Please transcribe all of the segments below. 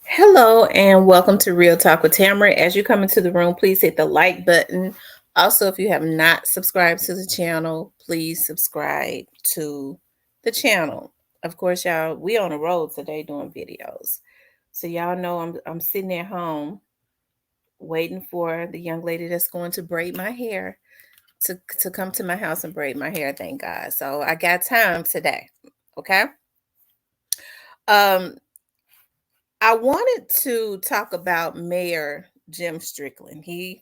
Hello and welcome to Real Talk with Tamara. As you come into the room, please hit the like button. Also, if you have not subscribed to the channel, please subscribe to the channel. Of course, y'all, we on the road today doing videos. So y'all know I'm sitting at home waiting for the young lady that's going to braid my hair to come to my house and braid my hair, thank God. So I got time today. Okay. Um, I wanted to talk about Mayor Jim Strickland. The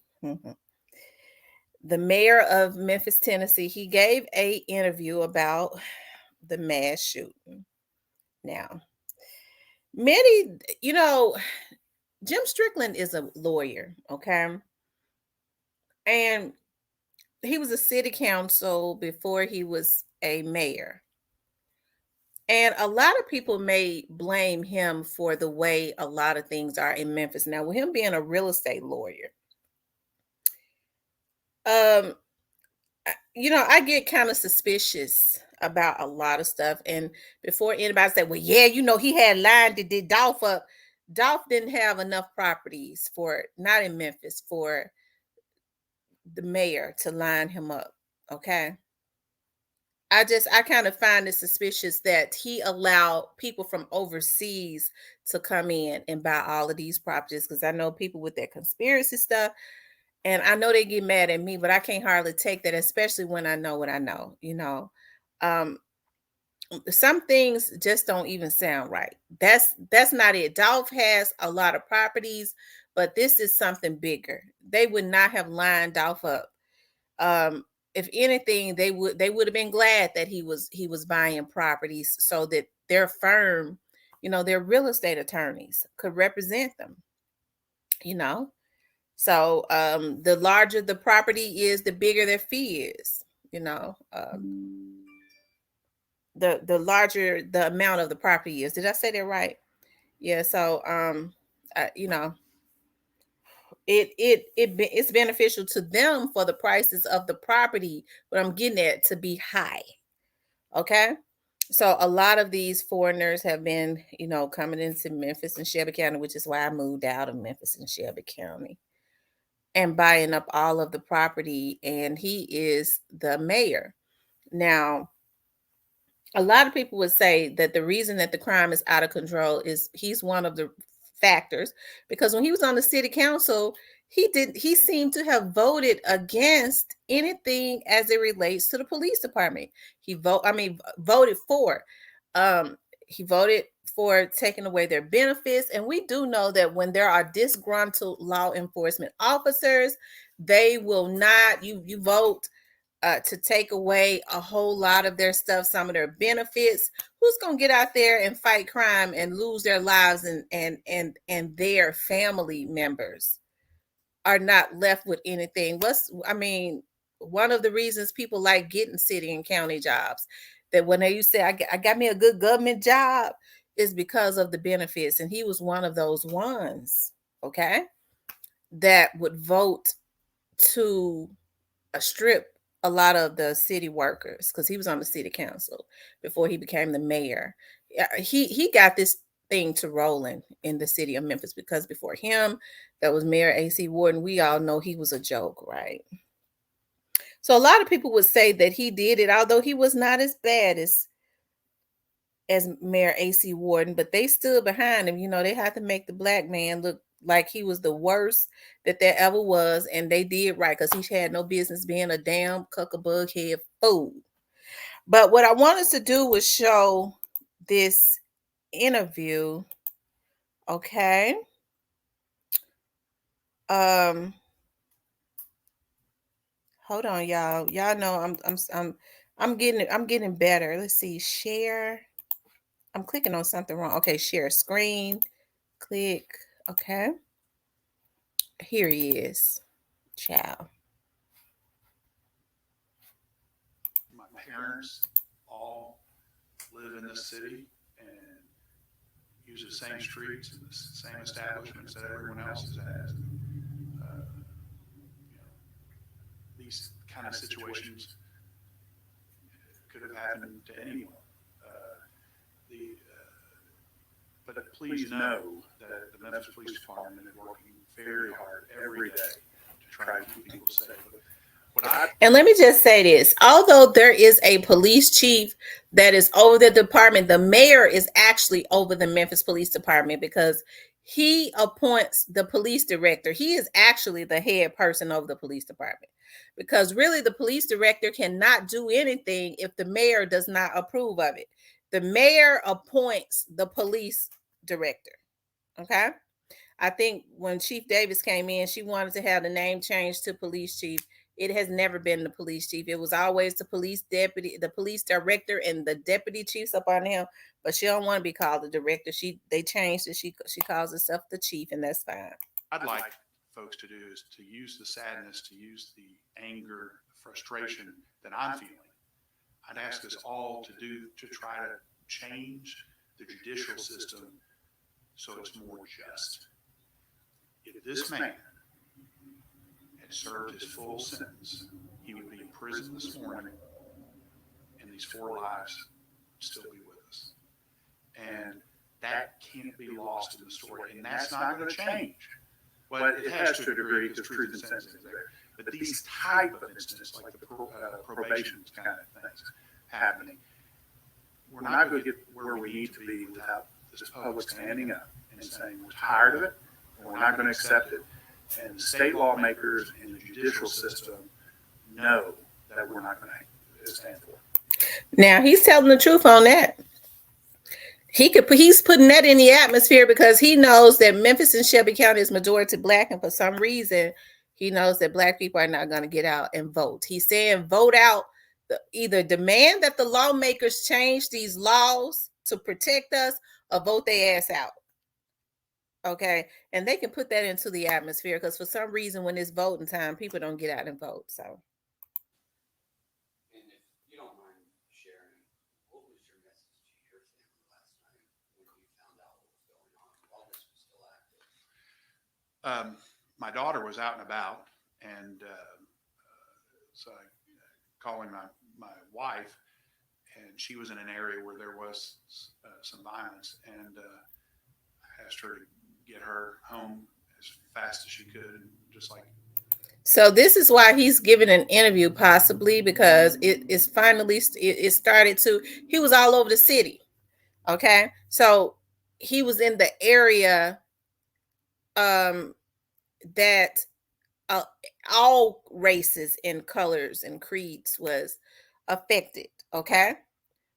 mayor of Memphis, Tennessee, he gave a interview about the mass shooting. Now, many, Jim Strickland is a lawyer, okay? And he was a city council before he was a mayor. And a lot of people may blame him for the way a lot of things are in Memphis. Now, with him being a real estate lawyer, um, I get kind of suspicious about a lot of stuff. And before anybody said, well, yeah, he had lined it, did Dolph up. Dolph didn't have enough properties for, not in Memphis, for the mayor to line him up. Okay. I kind of find it suspicious that he allowed people from overseas to come in and buy all of these properties, because I know people with that conspiracy stuff. And I know they get mad at me, but I can't hardly take that, especially when I know what I know. Um, some things just don't even sound right. That's not it. Dolph has a lot of properties, but this is something bigger. They would not have lined Dolph up. Um, if anything, they would have been glad that he was buying properties so that their firm, their real estate attorneys could represent them, you know. So the larger the property is, the bigger their fee is. You know, the larger the amount of the property is. Did I say that right? Yeah. So you know, it's beneficial to them for the prices of the property, but I'm getting at to be high. Okay. So a lot of these foreigners have been, coming into Memphis and Shelby County, which is why I moved out of Memphis and Shelby County, and buying up all of the property. And he is the mayor. Now, a lot of people would say that the reason that the crime is out of control is he's one of the factors, because when he was on the city council, he seemed to have voted against anything as it relates to the police department. Voted for. Um, he voted for taking away their benefits. And we do know that when there are disgruntled law enforcement officers, they will not, you vote to take away a whole lot of their stuff, some of their benefits. Who's gonna get out there and fight crime and lose their lives, and their family members are not left with anything? One of the reasons people like getting city and county jobs, that when they say I got me a good government job, is because of the benefits. And he was one of those ones, okay, that would vote to strip a lot of the city workers, because he was on the city council before he became the mayor. He got this thing to rolling in the city of Memphis, because before him, that was Mayor AC Warden. We all know he was a joke, right? So a lot of people would say that he did it, although he was not as bad as Mayor AC Warden, but they stood behind him. They had to make the black man look like he was the worst that there ever was, and they did right, because he had no business being a damn cuckabug head fool. But what I wanted to do was show this interview. Okay. Um, hold on, y'all. Y'all know I'm getting better. Let's see. Share. I'm clicking on something wrong. Okay, share screen. Click. Okay. Here he is. Ciao. My parents all live in this city and use the same streets and the same establishments that everyone else has. You know, these kind of situations could have happened to anyone. The But please know that the Memphis Police Department is working very hard every day to try to keep people safe. But and let me just say this, although there is a police chief that is over the department, the mayor is actually over the Memphis Police Department because he appoints the police director. He is actually the head person over the police department, because really the police director cannot do anything if the mayor does not approve of it. The mayor appoints the police director. Okay. I think when Chief Davis came in, she wanted to have the name changed to police chief. It has never been the police chief. It was always the police deputy, the police director, and the deputy chiefs up on him. But she don't want to be called the director. They changed it. She calls herself the chief, and that's fine. I'd like folks to do is to use the sadness, to use the anger, frustration that I'm feeling. I'd ask us all to try to change the judicial system so it's more just. If this man had served his full sentence, he would be in prison this morning, and these 4 lives would still be with us. And that can't be lost in the story, and that's not going to change. Well, it has to a degree because truth in sentencing is there. But these type of incidents, like the probation kind of things happening, we're not going to get where we need to be without this public standing up and saying we're tired of it, and we're not going to accept it. And the state lawmakers and the judicial system know that we're not going to stand for it. Now, he's telling the truth on that. He's putting that in the atmosphere because he knows that Memphis and Shelby County is majority Black, and for some reason, he knows that Black people are not going to get out and vote. He's saying vote out, either demand that the lawmakers change these laws to protect us, or vote their ass out. Okay, and they can put that into the atmosphere because for some reason, when it's voting time, people don't get out and vote. So. And if you don't mind sharing, what was your message to your family last night when you found out what was going on while this was still active? My daughter was out and about, and so I calling my wife, and she was in an area where there was some violence, and I asked her to get her home as fast as she could, just like. So this is why he's giving an interview, possibly because it started to. He was all over the city. Okay, so he was in the area that all races and colors and creeds was affected. Okay,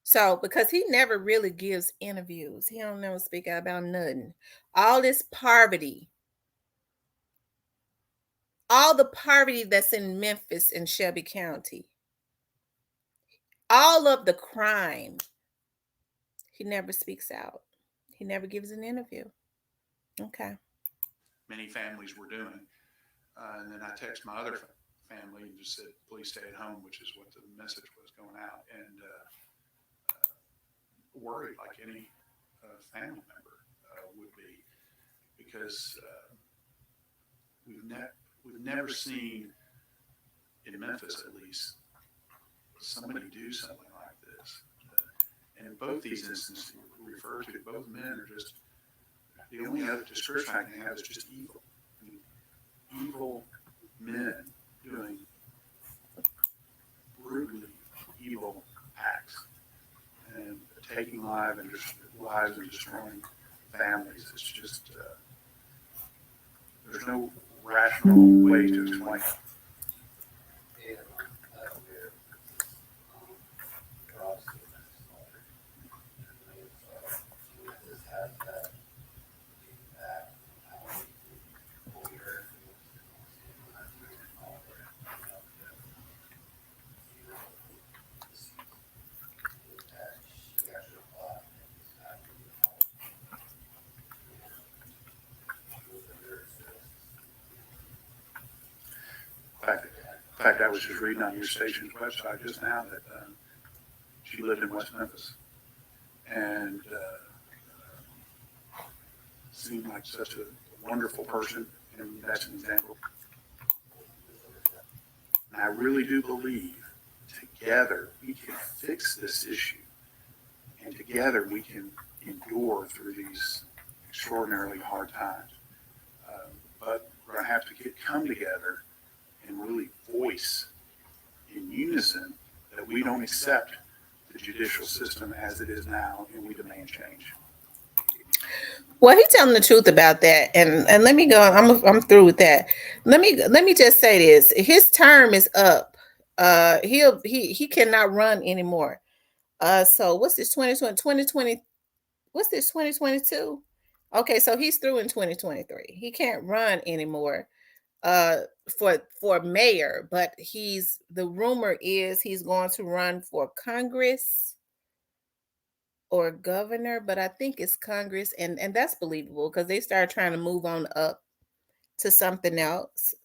so because he never really gives interviews, he don't never speak out about nothing. All this poverty, all the poverty that's in Memphis and Shelby County, all of the crime, he never speaks out. He never gives an interview. Okay. Many families were doing. And then I texted my other family and just said, please stay at home, which is what the message was going out. And worried like any family member would be, because we've never seen, in Memphis at least, somebody do something like this. And in both these instances you refer to, both men are just, the only other description I can have is just evil. I mean, evil men doing brutally evil acts and taking lives and destroying families. It's just, there's no rational way to explain it. In fact, I was just reading on your station's website just now that she lived in West Memphis, and seemed like such a wonderful person, and that's an example. And I really do believe together we can fix this issue, and together we can endure through these extraordinarily hard times. But we're going to have to come together and really voice in unison that we don't accept the judicial system as it is now, and we demand change. Well, he's telling the truth about that, and let me go. I'm through with that. Let me just say this: his term is up. He cannot run anymore. So what's this 2020? What's this 2022? Okay, so he's through in 2023. He can't run anymore uh for mayor, but the rumor is he's going to run for Congress or governor, but I think it's Congress, and that's believable because they started trying to move on up to something else.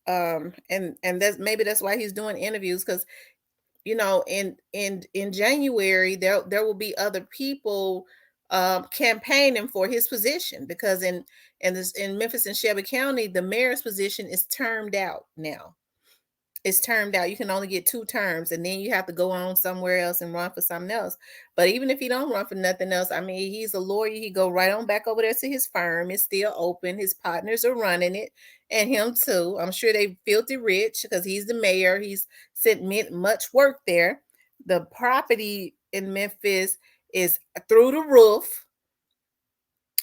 And that's why he's doing interviews, because in January there will be other people campaigning for his position, because in Memphis and Shelby County, the mayor's position is termed out now. It's termed out. You can only get 2 terms, and then you have to go on somewhere else and run for something else. But even if he don't run for nothing else, I mean, he's a lawyer. He go right on back over there to his firm. It's still open. His partners are running it, and him too. I'm sure they filthy rich because he's the mayor. He's sent much work there. The property in Memphis is through the roof.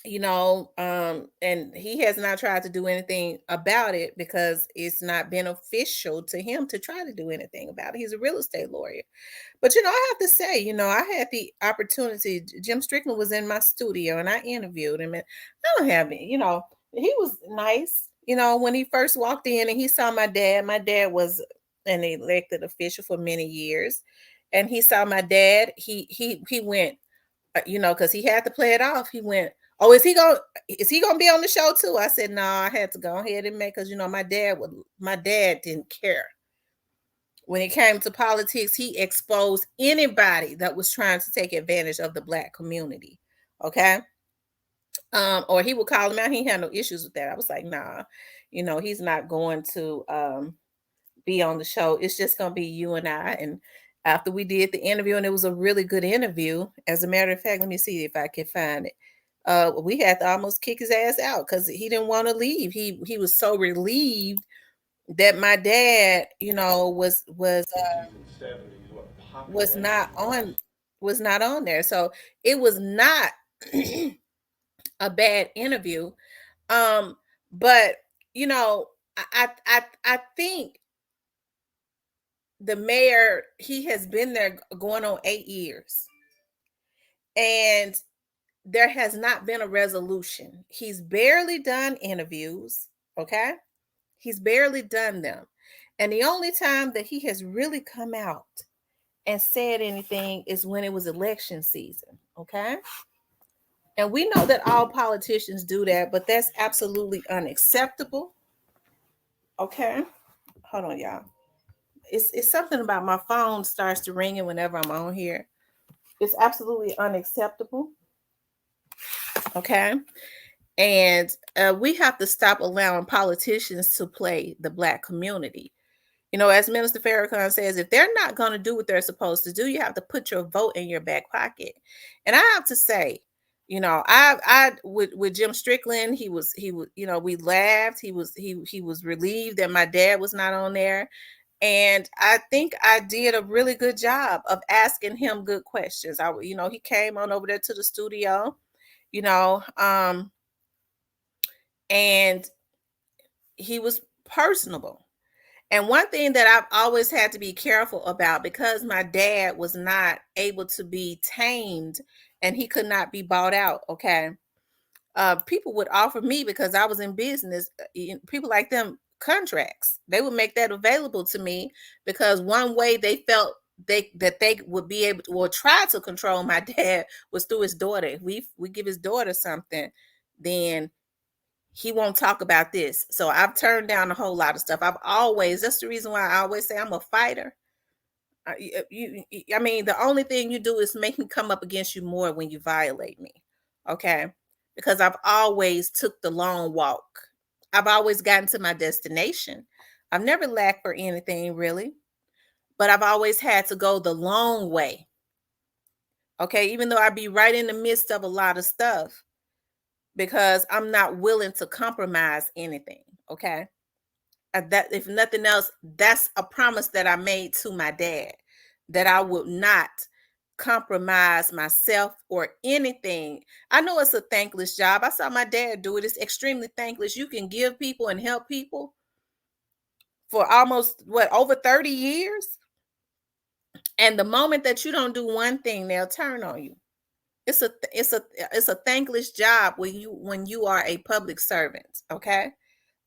And he has not tried to do anything about it because it's not beneficial to him to try to do anything about it. He's a real estate lawyer. But I have to say, I had the opportunity. Jim Strickland was in my studio and I interviewed him, and I don't have it. He was nice. When he first walked in and he saw my dad. My dad was an elected official for many years, and he saw my dad. He went, because he had to play it off. He went, "Oh, is he gonna be on the show too?" I said, "No, I had to go ahead and make, because my dad didn't care. When it came to politics, he exposed anybody that was trying to take advantage of the Black community. Okay. Or he would call him out. He had no issues with that. I was like, nah, he's not going to be on the show. It's just gonna be you and I." And after we did the interview, and it was a really good interview. As a matter of fact, let me see if I can find it. We had to almost kick his ass out because he didn't want to leave. He was so relieved that my dad, was not on was not on there. So it was not a bad interview. But I think the mayor, he has been there going on 8 years, and there has not been a resolution. He's barely done interviews. Okay. He's barely done them. And the only time that he has really come out and said anything is when it was election season. Okay. And we know that all politicians do that, but that's absolutely unacceptable. Okay. Hold on, y'all. It's something about my phone starts to ringing whenever I'm on here. It's absolutely unacceptable. Okay. And we have to stop allowing politicians to play the Black community. As Minister Farrakhan says, if they're not going to do what they're supposed to do, you have to put your vote in your back pocket. And I have to say, I with Jim Strickland, he was, we laughed. He was relieved that my dad was not on there. And I think I did a really good job of asking him good questions. He came on over there to the studio, and he was personable. And one thing that I've always had to be careful about, because my dad was not able to be tamed and he could not be bought out. Okay. People would offer me, because I was in business, people like them, contracts. They would make that available to me, because one way they felt that they would be able to, or try to control my dad, was through his daughter. If we give his daughter something, then he won't talk about this. So I've turned down a whole lot of stuff. That's the reason why I always say I'm a fighter. I mean, the only thing you do is make me come up against you more when you violate me. Okay. Because I've always took the long walk. I've always gotten to my destination. I've never lacked for anything really, but I've always had to go the long way Okay, even though I be right in the midst of a lot of stuff, because I'm not willing to compromise anything. Okay. That, if nothing else, that's a promise that I made to my dad, that I would not compromise myself or anything. I know it's a thankless job. I saw my dad do it. It's extremely thankless. You can give people and help people for almost over 30 years. And the moment that you don't do one thing, they'll turn on you. It's a thankless job when you are a public servant. Okay.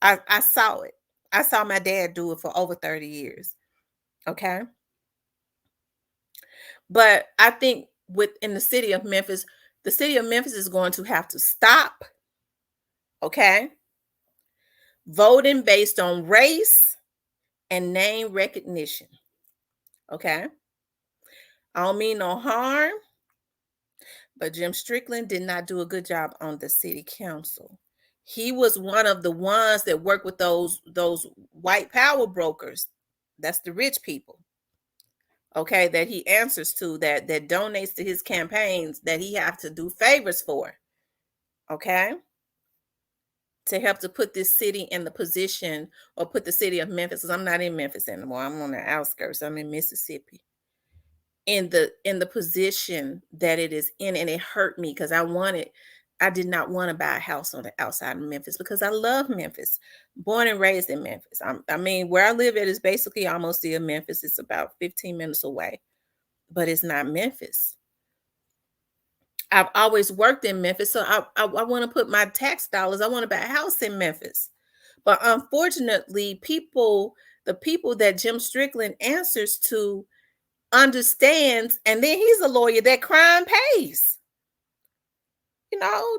I saw it. I saw my dad do it for over 30 years. Okay. But I think within the city of Memphis, the city of Memphis is going to have to stop, okay, voting based on race and name recognition. Okay. I don't mean no harm, but Jim Strickland did not do a good job on the city council. He was one of the ones that worked with those white power brokers. That's the rich people. Okay, that he answers to, that donates to his campaigns, that he have to do favors for. Okay, to help to put this city in the position, or put the city of Memphis, because I'm not in Memphis anymore. I'm on the outskirts. I'm in Mississippi. In the position that it is in, and it hurt me because I did not want to buy a house on the outside of Memphis, because I love Memphis. Born and raised in Memphis. I mean, where I live at is basically almost near Memphis. It's about 15 minutes away, but it's not Memphis. I've always worked in Memphis, so I want to put my tax dollars. I want to buy a house in Memphis, but unfortunately, the people that Jim Strickland answers to, understands, and then he's a lawyer that crime pays.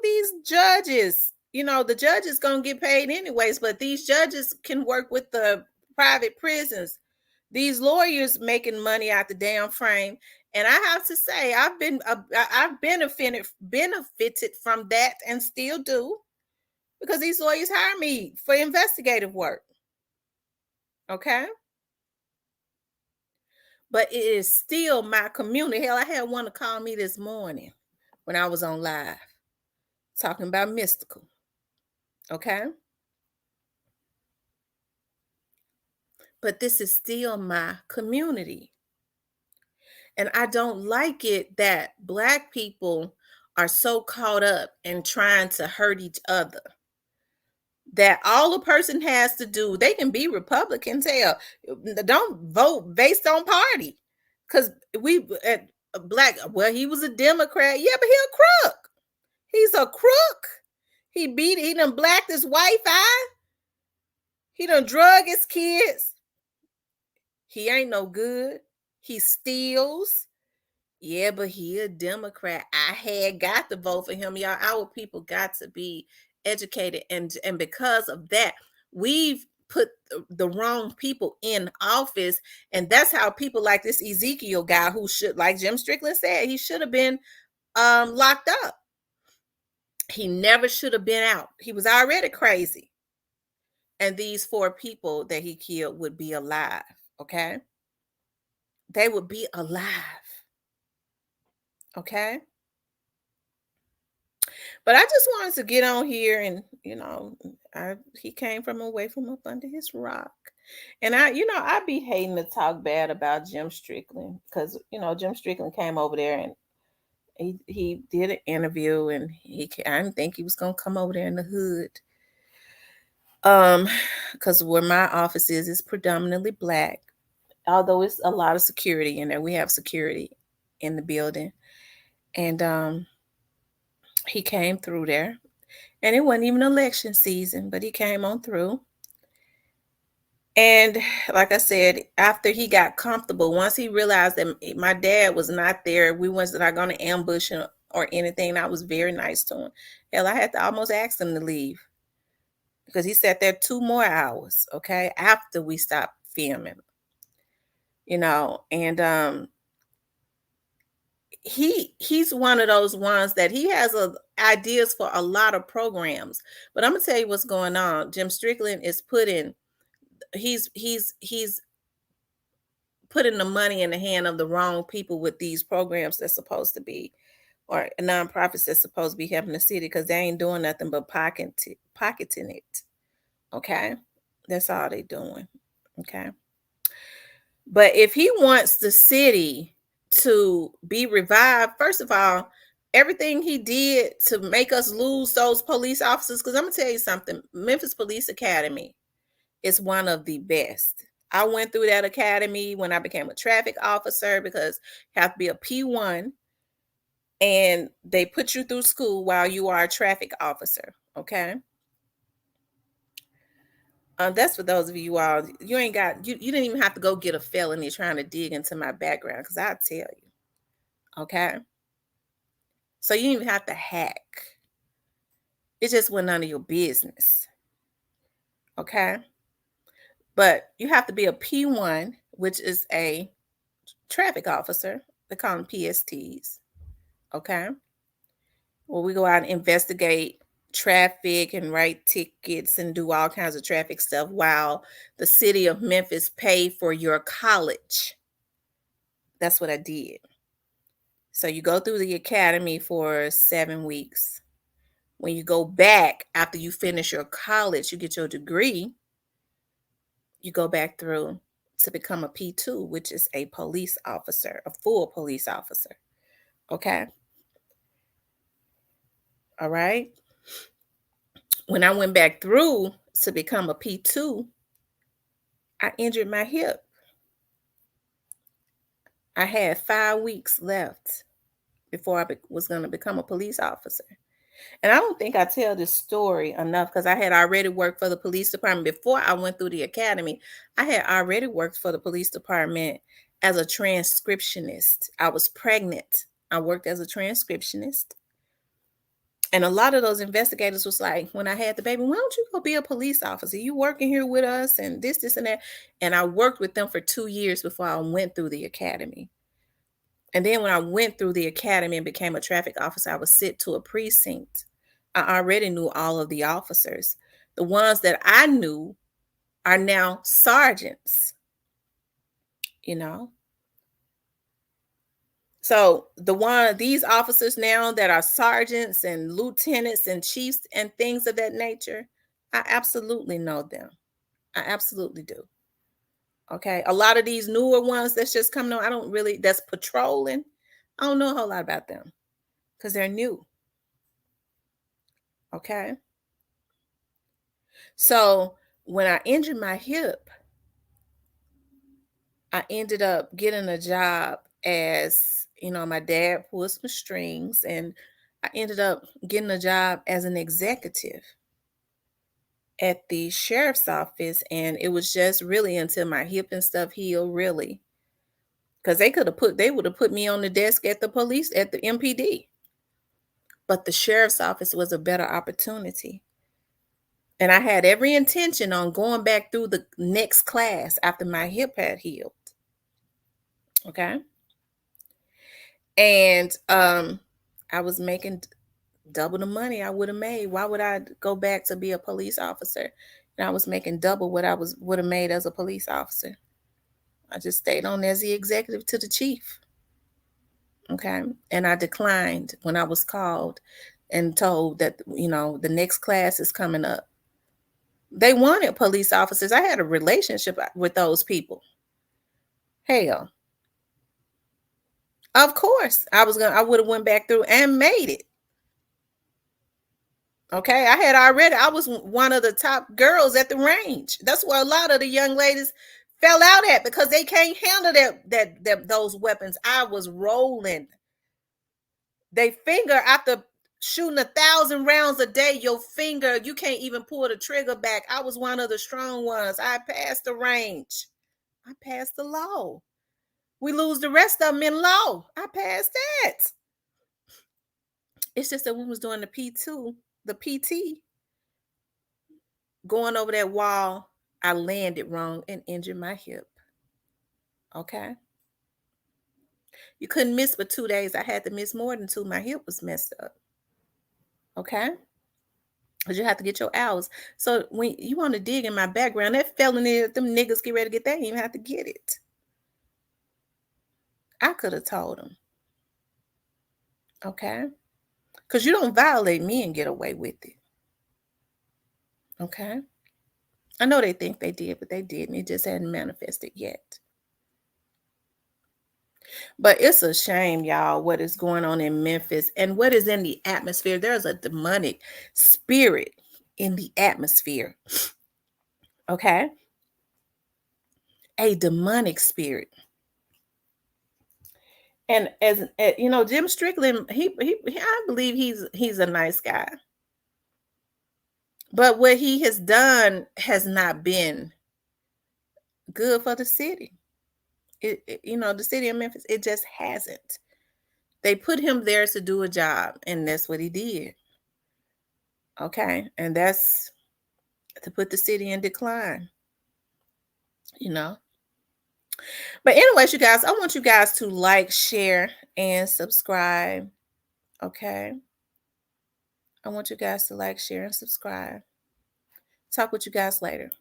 These judges, the judge is going to get paid anyways, but these judges can work with the private prisons. These lawyers making money out the damn frame. And I have to say, I've benefited from that, and still do, because these lawyers hire me for investigative work. Okay. But it is still my community. Hell, I had one to call me this morning when I was on live talking about mystical. Okay. But this is still my community. And I don't like it that Black people are so caught up in trying to hurt each other, that all a person has to do, they can be Republicans, hell, don't vote based on party. Because Black, well, he was a Democrat. Yeah, but he a crook. He's a crook. He done blacked his wife eye. He done drug his kids. He ain't no good. He steals. Yeah, but he a Democrat. I had got to vote for him. Y'all, our people got to be educated. And because of that, we've put the wrong people in office. And that's how people like this Ezekiel guy, who should, like Jim Strickland said, he should have been locked up. He never should have been out. He was already crazy. And these 4 people that he killed would be alive. Okay. They would be alive. Okay. But I just wanted to get on here, and he came from away from up under his rock. And I be hating to talk bad about Jim Strickland, because Jim Strickland came over there and he did an interview, and I didn't think he was gonna come over there in the hood. Because where my office is predominantly Black, although it's a lot of security in there. We have security in the building. And he came through there, and it wasn't even election season, but he came on through. And like I said, after he got comfortable, once he realized that my dad was not there, we wasn't not going to ambush him or anything. I was very nice to him. Hell, I had to almost ask him to leave, because he sat there 2 more hours, okay, after we stopped filming. And he's one of those ones that he has ideas for a lot of programs. But I'm gonna tell you what's going putting the money in the hand of the wrong people with these programs that's supposed to be, or nonprofits that's supposed to be helping the city, because they ain't doing nothing but pocketing it. Okay, that's all they doing. Okay, but if he wants the city to be revived, first of all, everything he did to make us lose those police officers, because I'm gonna tell you something, Memphis Police Academy is one of the best. I went through that academy when I became a traffic officer, because you have to be a P1 and they put you through school while you are a traffic officer. Okay. That's for those of you all, you ain't got, you didn't even have to go get a felony trying to dig into my background, because I'll tell you. Okay. So you didn't even have to hack. It just wasn't none of your business. Okay. But you have to be a P1, which is a traffic officer. They call them PSTs. Okay. Well, we go out and investigate traffic and write tickets and do all kinds of traffic stuff while the city of Memphis pay for your college. That's what I did. So you go through the academy for 7 weeks. When you go back after you finish your college, you get your degree, you go back through to become a P2, which is a police officer, a full police officer. Okay. All right. When I went back through to become a P2, I injured my hip. I had 5 weeks left before I was going to become a police officer. And I don't think I tell this story enough, because I had already worked for the police department before I went through the academy. I had already worked for the police department as a transcriptionist. I was pregnant. I worked as a transcriptionist. And a lot of those investigators was like, when I had the baby, why don't you go be a police officer? You working here with us and this, and that. And I worked with them for 2 years before I went through the academy. And then when I went through the academy and became a traffic officer, I was sent to a precinct. I already knew all of the officers. The ones that I knew are now sergeants, you know. So these officers now that are sergeants and lieutenants and chiefs and things of that nature, I absolutely know them. I absolutely do. Okay. A lot of these newer ones that's just coming on, that's patrolling. I don't know a whole lot about them because they're new. Okay. So when I injured my hip, I ended up getting a job as, my dad pulled some strings, and I ended up getting a job as an executive at the sheriff's office. And it was just really until my hip and stuff healed, really. Because they would have put me on the desk at the MPD. But the sheriff's office was a better opportunity. And I had every intention on going back through the next class after my hip had healed. Okay. And I was making double the money I would have made. Why would I go back to be a police officer? And I was making double what I would have made as a police officer. I just stayed on as the executive to the chief. Okay. And I declined when I was called and told that, the next class is coming up. They wanted police officers. I had a relationship with those people. Hell, of course, I would have went back through and made it. Okay, I was one of the top girls at the range. That's where a lot of the young ladies fell out at, because they can't handle those weapons. I was rolling. They finger, after shooting 1,000 rounds a day, your finger, you can't even pull the trigger back. I was one of the strong ones. I passed the range. I passed the law. We lose the rest of them in law. I passed that. It's just that we was doing the P2, the PT, going over that wall. I landed wrong and injured my hip. Okay. You couldn't miss for 2 days. I had to miss more than 2. My hip was messed up. Okay. Because you have to get your hours. So when you want to dig in my background, that felony, them niggas get ready to get, they didn't even have to get it. I could have told him. Okay? Because you don't violate me and get away with it. Okay? I know they think they did, but they didn't. It just hadn't manifested yet. But it's a shame, y'all, what is going on in Memphis and what is in the atmosphere. There's a demonic spirit in the atmosphere. Okay? A demonic spirit. And as you know, Jim Strickland, I believe he's a nice guy. But what he has done has not been good for the city. You know, the city of Memphis, it just hasn't. They put him there to do a job, and that's what he did. Okay, and that's to put the city in decline. You know. But anyways, you guys, I want you guys to like, share, and subscribe. Okay. I want you guys to like, share, and subscribe. Talk with you guys later.